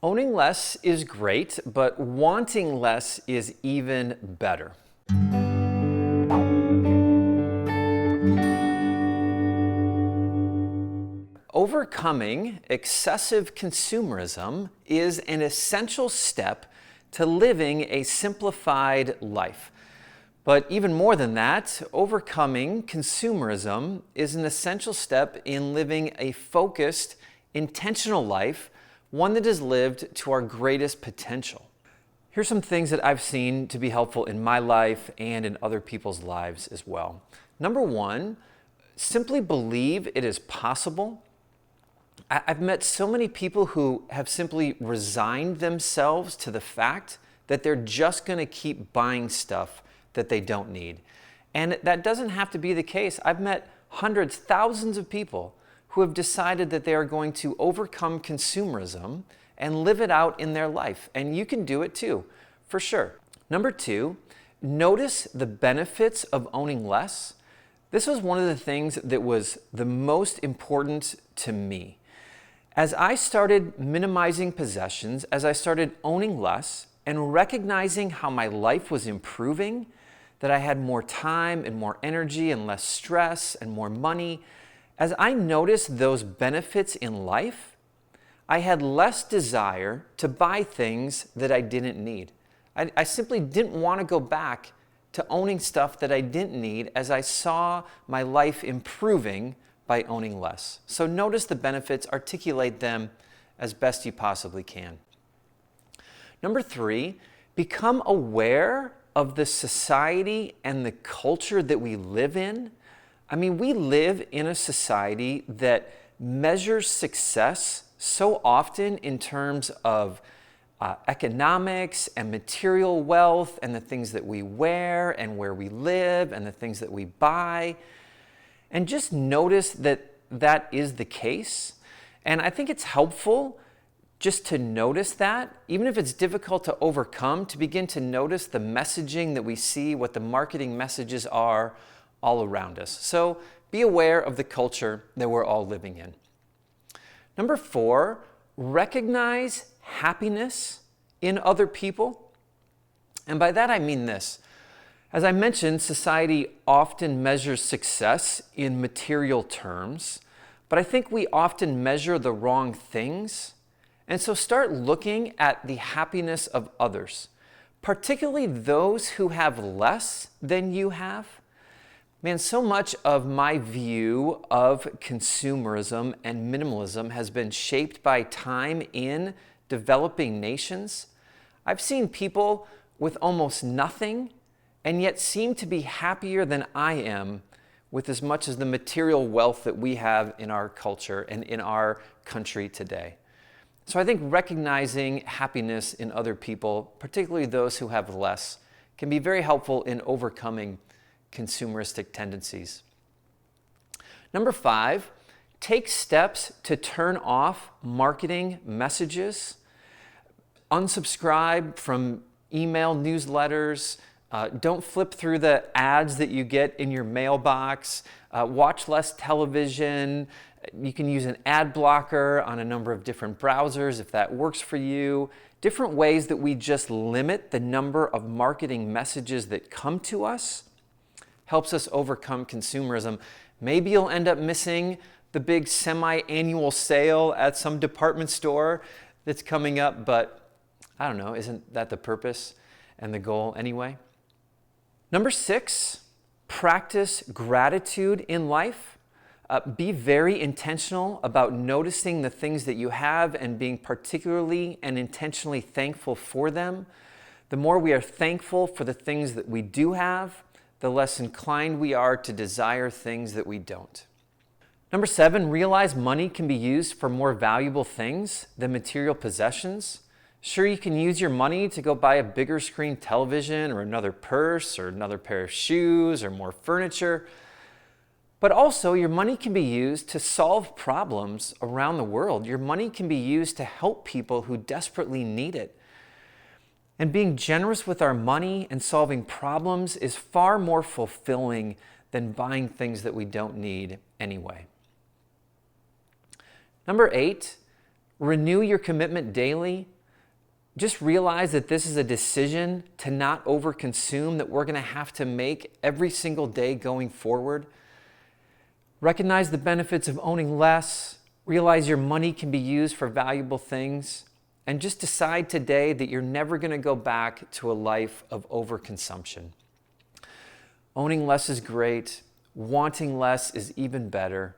Owning less is great, but wanting less is even better. Overcoming excessive consumerism is an essential step to living a simplified life. But even more than that, overcoming consumerism is an essential step in living a focused, intentional life, one that is lived to our greatest potential. Here's some things that I've seen to be helpful in my life and in other people's lives as well. Number one, simply believe it is possible. I've met so many people who have simply resigned themselves to the fact that they're just going to keep buying stuff that they don't need. And that doesn't have to be the case. I've met hundreds, thousands of people who have decided that they are going to overcome consumerism and live it out in their life. And you can do it too, for sure. Number two, notice the benefits of owning less. This was one of the things that was the most important to me. As I started minimizing possessions, as I started owning less and recognizing how my life was improving, that I had more time and more energy and less stress and more money, as I noticed those benefits in life, I had less desire to buy things that I didn't need. I simply didn't want to go back to owning stuff that I didn't need as I saw my life improving by owning less. So notice the benefits, articulate them as best you possibly can. Number three, become aware of the society and the culture that we live in. I mean, we live in a society that measures success so often in terms of economics and material wealth and the things that we wear and where we live and the things that we buy. And just notice that that is the case. And I think it's helpful just to notice that, even if it's difficult to overcome, to begin to notice the messaging that we see, what the marketing messages are all around us. So be aware of the culture that we're all living in. Number four, recognize happiness in other people. And by that I mean this. As I mentioned, society often measures success in material terms, but I think we often measure the wrong things. And so start looking at the happiness of others, particularly those who have less than you have. Man, so much of my view of consumerism and minimalism has been shaped by time in developing nations. I've seen people with almost nothing and yet seem to be happier than I am with as much as the material wealth that we have in our culture and in our country today. So I think recognizing happiness in other people, particularly those who have less, can be very helpful in overcoming consumeristic tendencies. Number five, take steps to turn off marketing messages. Unsubscribe from email newsletters. Don't flip through the ads that you get in your mailbox. Watch less television. You can use an ad blocker on a number of different browsers if that works for you. Different ways that we just limit the number of marketing messages that come to us helps us overcome consumerism. Maybe you'll end up missing the big semi-annual sale at some department store that's coming up, but I don't know, isn't that the purpose and the goal anyway? Number six, practice gratitude in life. Be very intentional about noticing the things that you have and being particularly and intentionally thankful for them. The more we are thankful for the things that we do have, the less inclined we are to desire things that we don't. Number seven, realize money can be used for more valuable things than material possessions. Sure, you can use your money to go buy a bigger screen television or another purse or another pair of shoes or more furniture. But also, your money can be used to solve problems around the world. Your money can be used to help people who desperately need it. And being generous with our money and solving problems is far more fulfilling than buying things that we don't need anyway. Number 8, Renew your commitment daily. Just realize that this is a decision to not overconsume that we're going to have to make every single day going forward. Recognize the benefits of owning less. Realize your money can be used for valuable things. And just decide today that you're never going to go back to a life of overconsumption. Owning less is great. Wanting less is even better.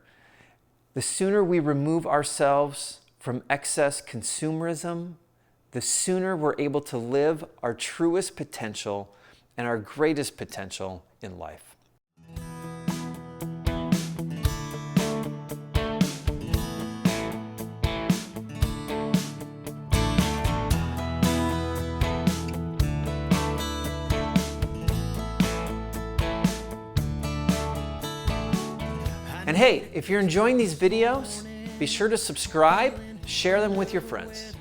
The sooner we remove ourselves from excess consumerism, the sooner we're able to live our truest potential and our greatest potential in life. And hey, if you're enjoying these videos, be sure to subscribe, share them with your friends.